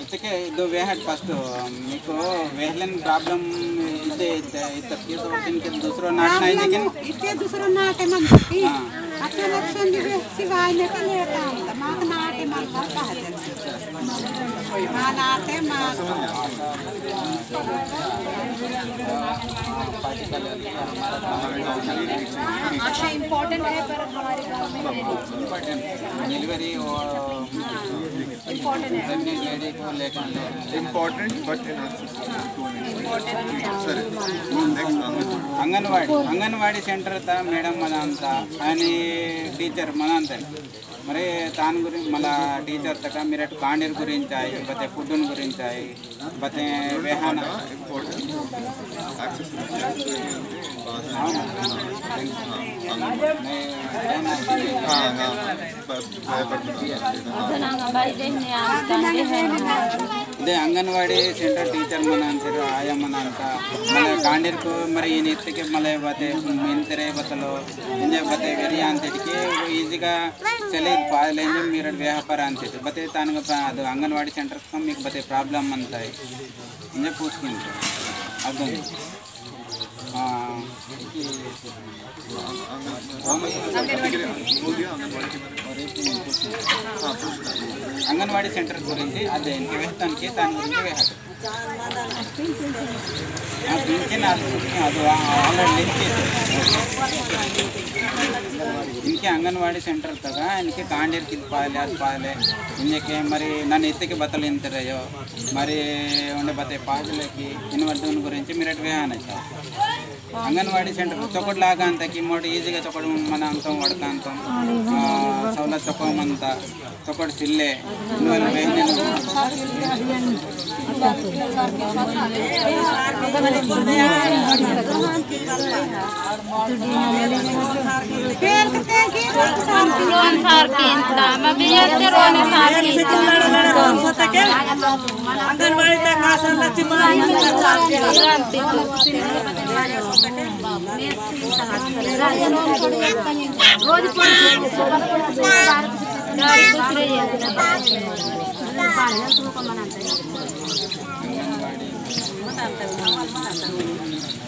इसके दो वेहट फर्स्ट మీకు वेहलन प्रॉब्लम इते इते केस और दिन के दूसरा नाट नहीं लेकिन इते दूसरा नाट है मन की अच्छा लक्षण दिवे सिवाय ने के लेता है मां नाट है मन का है मां नाट है मां अच्छा इंपॉर्टेंट है पर हमारे गांव में डिलीवरी और इंपॉर्टेंट है लेडी को लेकर important but अंगनवाड़ी सेंटर था मैडम मनांता आणि टीचर मनांता మరి దాని గురించి మళ్ళీ టీచర్ తక మీరు కాండీర్ గురించి అయ్యి బతే ఫుడ్ని గురించి అయ్యి బతే వేహాన ఇదే అంగన్వాడీ సెంటర్ టీచర్ మన అంటారు ఆయా మన అంట మళ్ళీ కాండీర్కు మరి ఈ నెత్తికి మళ్ళీ బతే మెంతరే బతలో ఇంజే బతే వెరీ అంతటికి ఈజీగా चले पालेंगे मेरे व्यापार आते थे बते तान ಅದು अंगनवाड़ी सेंटर का మీకు बते प्रॉब्लम ಅಂತ है इंजे पूछकिंत ಅದು अंगनवाड़ी सेंटर గురించి అదే ఇంటి వేస్తానికి దాని గురించి వేహాడు పింఛన్ ಅದು ఆల్రెడీ इनके अंगनवाड़ी सेंटर तक इनके कांडेर की पाले इनके मरी नन इतके बतल इंतरयो मरी उन्हें बते पाजले की इन वर्धन गुరించి मिरट वेहान अंगनवाड़ी सेंटर चोकट लागा अंत की मोट ఈజీగా चोकट मन अंतम वडका अंतम सवल चोकोमंत चोकट सिल्ले नोल वेहने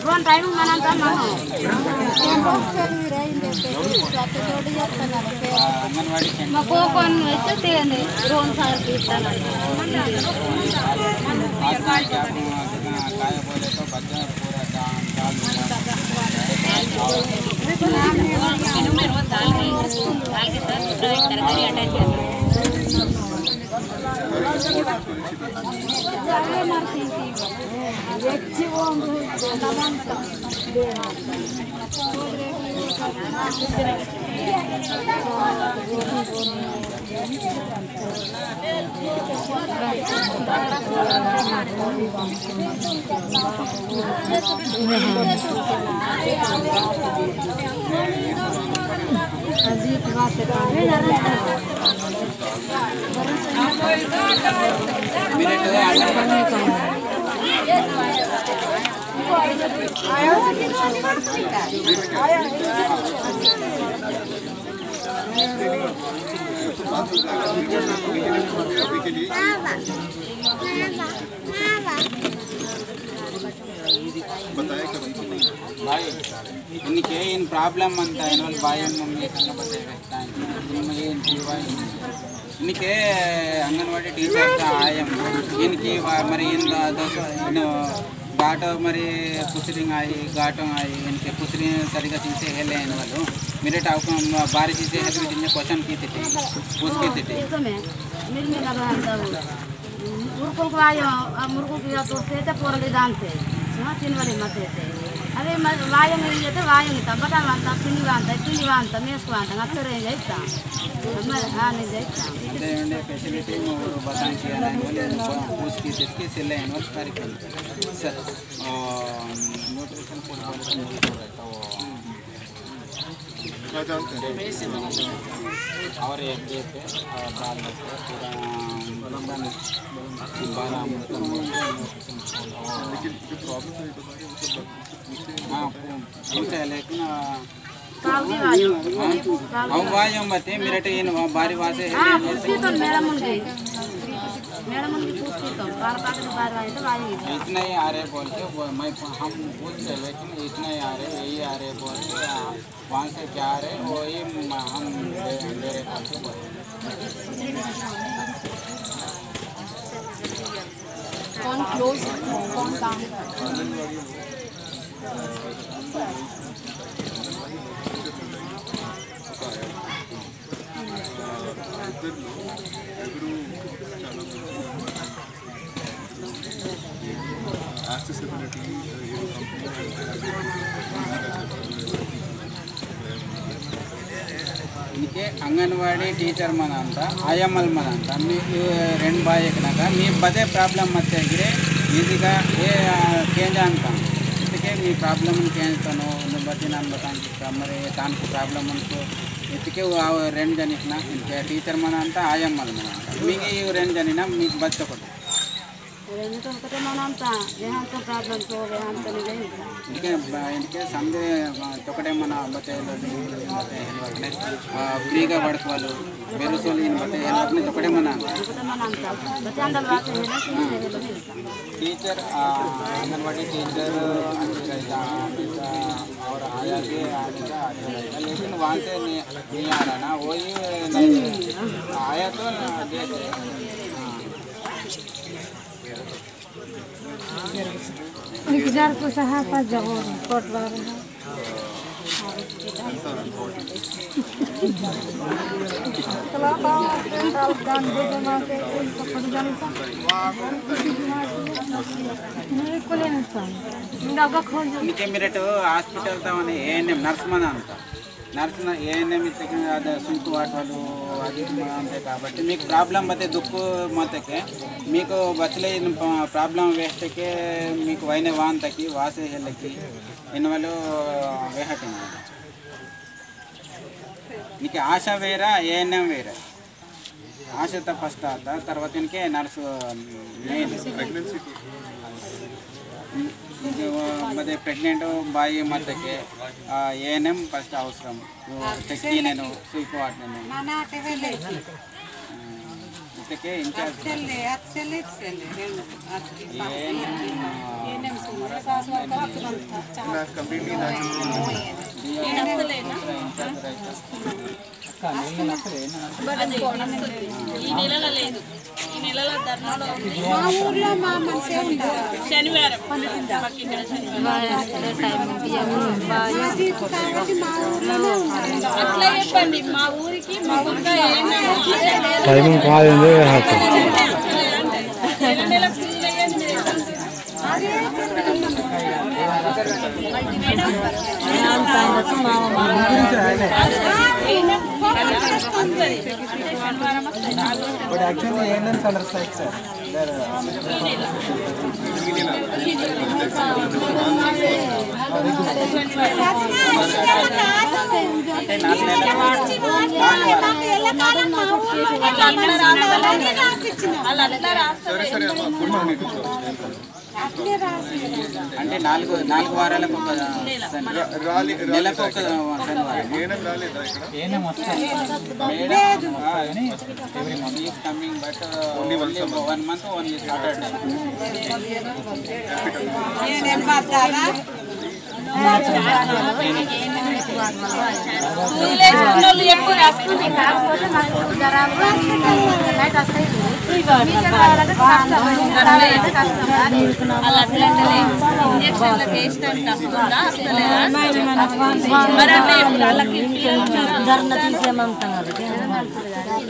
रोन टाइम मनाता मानो अंगनवाड़ी सेंटर मको कोन ऐसे तेने रोन सार पीताना काय बोले तो बच्चा पूरा दाल के साथ तरकारी अटैच है भाई इनके इन प्रॉब्लम अंता इनवल भाई मम्मी संग बते व्यक्ता इनके इन भाई इनके अंगनवाड़ी टीचर का आयम इनकी मरी इन इन घाट मरी कुसरिंग आई घाटों आई इनके कुसरिंग सरिगा चीज़ें हेले इन वालों मेरे टाउको बारी चीज़ें हेले जिन्हें क्वेश्चन की थी पूछ की थी मुर्को को आयो मुर्को की तो सेते पोरले जानते हां तीन वाले मत थे अरे वायं ये तो वायं था बता वांता तिनी वांता मेस वांता अतरे जाइता हम आने जाइता दे उन्हें फैसिलिटी में बताएं कि आने वाले पूछ की थी कि सिले इन्वॉल्व करके सर न्यूट्रिशन फूड पॉलिसी रहता वो और एक डे पे दाल में पूरा लेकिन जो प्रॉब्लम है तो हाँ पूछे लेकिन काउगी वायो हम वायम बते मेरे इन बारी वासे हां पूछती तो मैडम उनकी पूछती तो बार बार के बार वायो तो वायो इतना ही आ रहे बोल के मैं हम पूछ रहे लेकिन इतना ही आ रहे यही आ रहे बोल के वहाँ से क्या आ रहे वही हम मेरे पास कौन क्लोज कौन काम accessibility इनके अंगनवाड़ी टीचर मन अंत आयमल मन अंत रेंड बाय मी बदे प्रॉब्लम मत ఈజీగా కేంజాంత ఇంతకే మీ ప్రాబ్లమ్ కేంజాను బట్టి ನಾನು बतान మరి దానికి ప్రాబ్లమ్ అనుకో ఇంతకే రెండు జనిన ఇంకే టీచర్ మన అంత ఆయమ్మల మన అంత మీకు ఈ రెండు జనిన మీకు బచ్చకొట్టు रेंज तो कते मनांता यहाँ तो प्रॉब्लम तो यहाँ तो नहीं गई इनके संदे तोकटे मन बच्चे फ्रीगा पड़कोवालु बेरुसोल इन बच्चे अपने तोकटे मनांता बच्चे अंदर बात है ना टीचर अंगनवाड़ी टीचर और आया के लेकिन वहाँ से नहीं आ रहा ना वही आया तो निकजार को सहाफा जगह कोटवार हास्पिटल तवने एएनएम नर्स मन अंत नर्स एएनएम अद सुंकु वाटवालु अभी अंते काबट्टी मीकु प्राब्लम बते दुक्कु मतके मीकु बचले प्राब्लम वेस्टके मीकु वैने वांतकी वासे हेलकी इनवलो वेहटिन नीके आशा वेरा एएनएम वेरा आशा तो फस्ट आता तरवात इनके नर्स मेन प्रेग्नेंसी ಮತ್ತೆ ಪ್ರೆಗ್ನೆಂಟ್ ಬಾಯಿ ಮತ್ತಕ್ಕೆ ಏಎನ್ಎಂ ಫಸ್ಟ್ ಅವಸರಂ ಟೆಕ್ನಿನೇನು ಸೂಪು ಆಟನೇನು ಇದಕ್ಕೆ ಇನ್ಚಾರ್ಜ್ శనివారం అట్లా చెప్పండి మా ఊరికి టైమింగ్ కాదండి But actually ANM's under strike, sir. అంటే నాలుగు వారాలకు ఒక నెలకు ఒక శనివారం coming but only 1 month only Saturday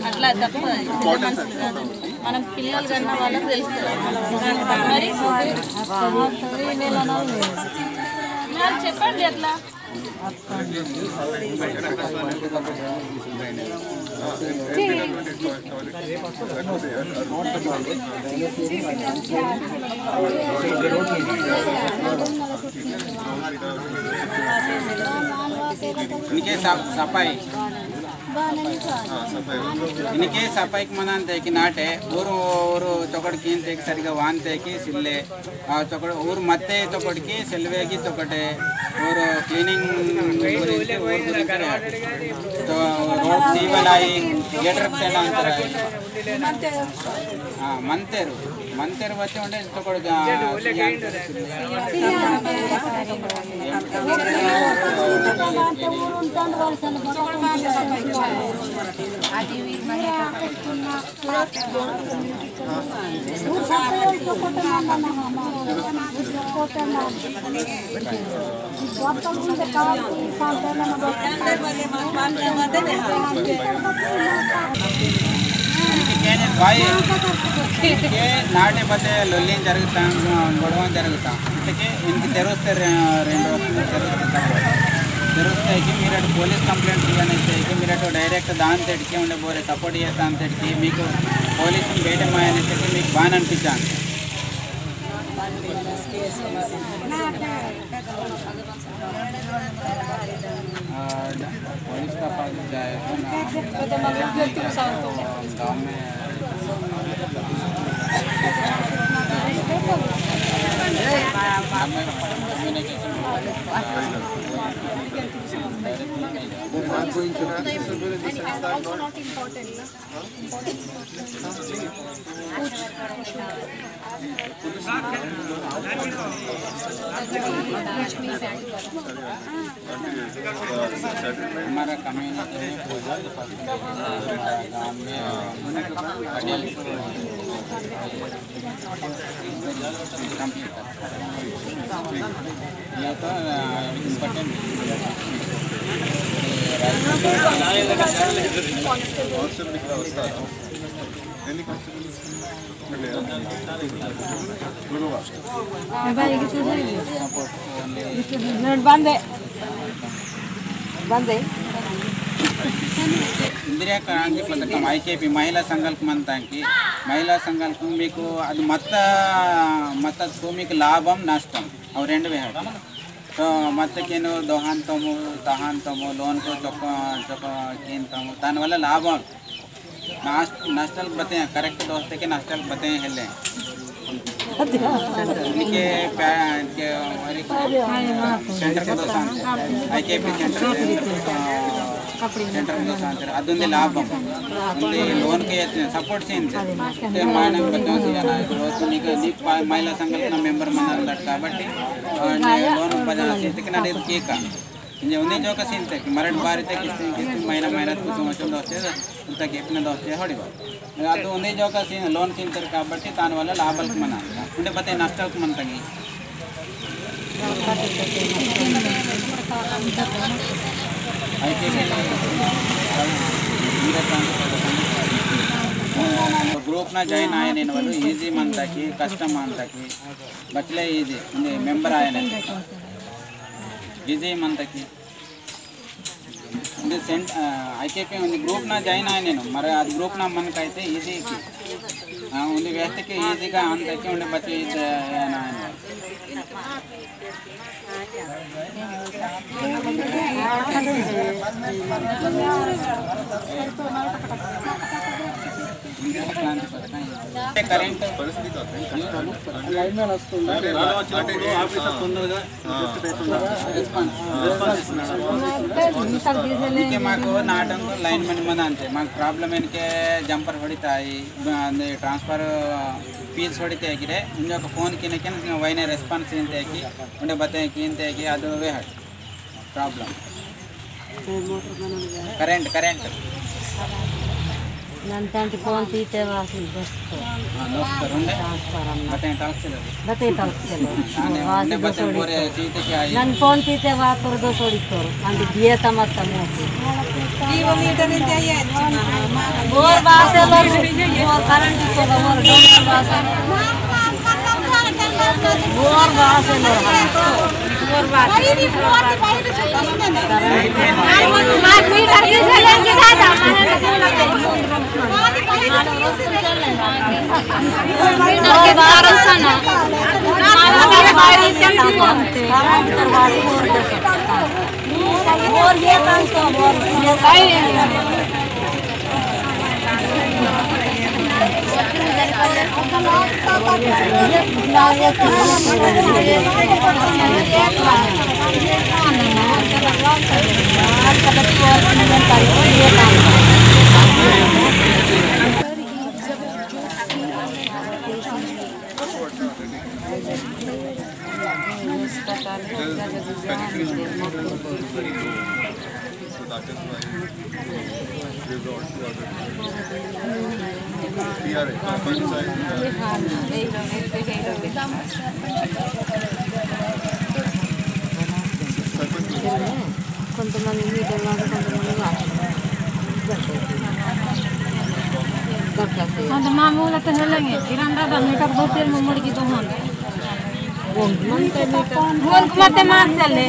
అట్లా తప్ప మనం పిల్లలు కన్న వాళ్ళకి తెలుస్తుంది చెప్పండి అట్లా इनके सफाई इनके सफाई मनाते कि नाटे ऊर चौकड़ कीनते सरिगा वानते कि सिल्ले चौकड़ ऊर मत्ते चौकड़ की सिल्वे की चौकटे ऊर क्लीनिंग तो रोड सीवलाई गेटर मंतेरू मंतेरू बच्चे उन्हें चौकड़ नाटे पत्ते लొల్లి జరుగుతా గొడవ జరుగుతా ఇంతకే ఇన్కి తెరుస్తే 2 రోజులు తెరుస్తాయికి మీరు పోలీస్ కంప్లైంట్ ఇవ్వనేసి మీరు డైరెక్ట్ దాని తెడికి ఉండే పోరే సపోర్ట్ చేస్తా అంతటికి మీకు పోలీసుని బయట మాయనేసి మీకు బాగా అనిపించాను पुलिस का पास जाए गाँव में हमारा कम्युनिटी गाँव में ये तो इम्पोर्टेंट ఇందిరా క్రాంతి పథకం ఐకేపీ మహిళా సంఘాలకు మంతానికి మహిళా సంఘాలకు మీకు అది మత్తతో మీకు లాభం నష్టం అవి రెండు వేయాలి तो మత్తకేను దోహాంతము తహాంతము లోన్కు చొక్క कीनतము దానివల్ల లాభం నష్టాలు బతే కరెక్ట్ దోస్తకి నష్టాలు బతే हेले इनके सेंटर को IKP सेंटर अदे लाभम लोन के सपोर्ट महिला संघ मेंबर मन लोन केक उन्हें जो का सीन तक मरट बारी तक महीना महीना कुछ दोस्ते उतना केपिन दोस्ते ಹೊಡಿ ಅದು ಒಂದೇ ಜೋಕ ಲೋನ್ ತಿಂತಾರೆ కాబట్టి దాని వల్ల లాభాలకు మన ఉండే బతే నష్టాలకు మన తగి ग्रुप ना ಜಾಯಿನ್ ಆಯ నేను వాళ్ళు ఈజీ మంతకి కష్టం మంతకి బట్లే ఈజీ మెంబర్ ఆయన ఈజీ మంతకి IKP ग्रुप ना जाइन आया నేను మరి అది గ్రూప్ నా మనకైతే ఈజీకి ఉంది వ్యక్తికి ఈజీగా అంతకి ఉండే బట్టి కరెంట్ మాకు నాటంకు లైన్ మెన్ మీద అంతే మాకు ప్రాబ్లం ಏನಕ್ಕೆ జంపర్ ಹೊಡಿತಾಯಿ ಟ್ರಾನ್ಸ್ಫರ್ ಫೀಸ್ ಹೊಡಿತಾಯಿದ್ರೆ ಇಂಜೊಕ ಫೋನ್ ಕಿನಕ್ಕೆ ವೈನೆ ರೆಸ್ಪಾನ್ಸ್ ಇಂತಾಕಿ ಉಂಡೆ ಬತ್ತಾಕಿ ಇಂತಾಕಿ ಅದು ವೇಹಟ್ ಪ್ರಾಬ್ಲಮ್ ಕರೆಂಟ್ ನಂತಂತ ಫೋನ್ ತೀತೆ ವಾಸಿ ಬಸ್ತು ನಮಸ್ಕಾರ ಉಂಡೆ ಬತ್ತೆ ಟಾಕ್ಸಿಲ್ಲ ವಾಸಿ ಬಸೋಡಿ ನನ್ನ ಫೋನ್ ತೀತೆ ವಾಪರ್ ದೋಸೋಡಿತೋರು ಅಂದಿ ದಿಯತ ಮತ್ತ ಮೋತಿ ಬೋರ್ ಬಾಸೆ ಬೋರ್ ಕರೆಂಟ್ ಇತ್ತದ ಬೋರ್ ಡೋರ್ ಬಾಸೆ ಬೋರ್ ಬಾಸೆ ಬೋರ್ ಬಾಸೆ मीटर किसे लेके जाता वो కొంతమంది మీటర్ వాళ్ళు కొంతమంది మామూలు అయితే వెళ్ళండి కిరాణా మీటర్ పోతే ముమ్మడికి ಮತ್ತೆ ಮಾಡ್ಸಲ್ಲೇ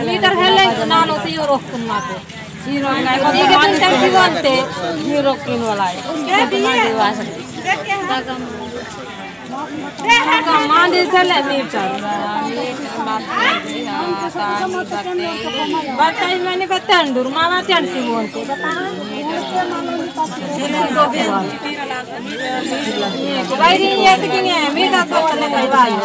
ಮೀಟರ್ ಹೇಳಿ ನಾನು ತೀವ್ರ ಮಾತು ಈಗ ಅಂತೆ ಹೀರೋ ಕಿನ್ವಲ್ಲ ಮಾಂದಿಸಲ್ಲೇ ಮೀಟರ್ ಬತ್ತಾಯಿ ಮನೆ ಬತ್ತಂಡೂರು ಮಾವ ತೆಣ್ಸಿವು ಅಂತೆ Bairi ya begini, minta tolong dari bayi.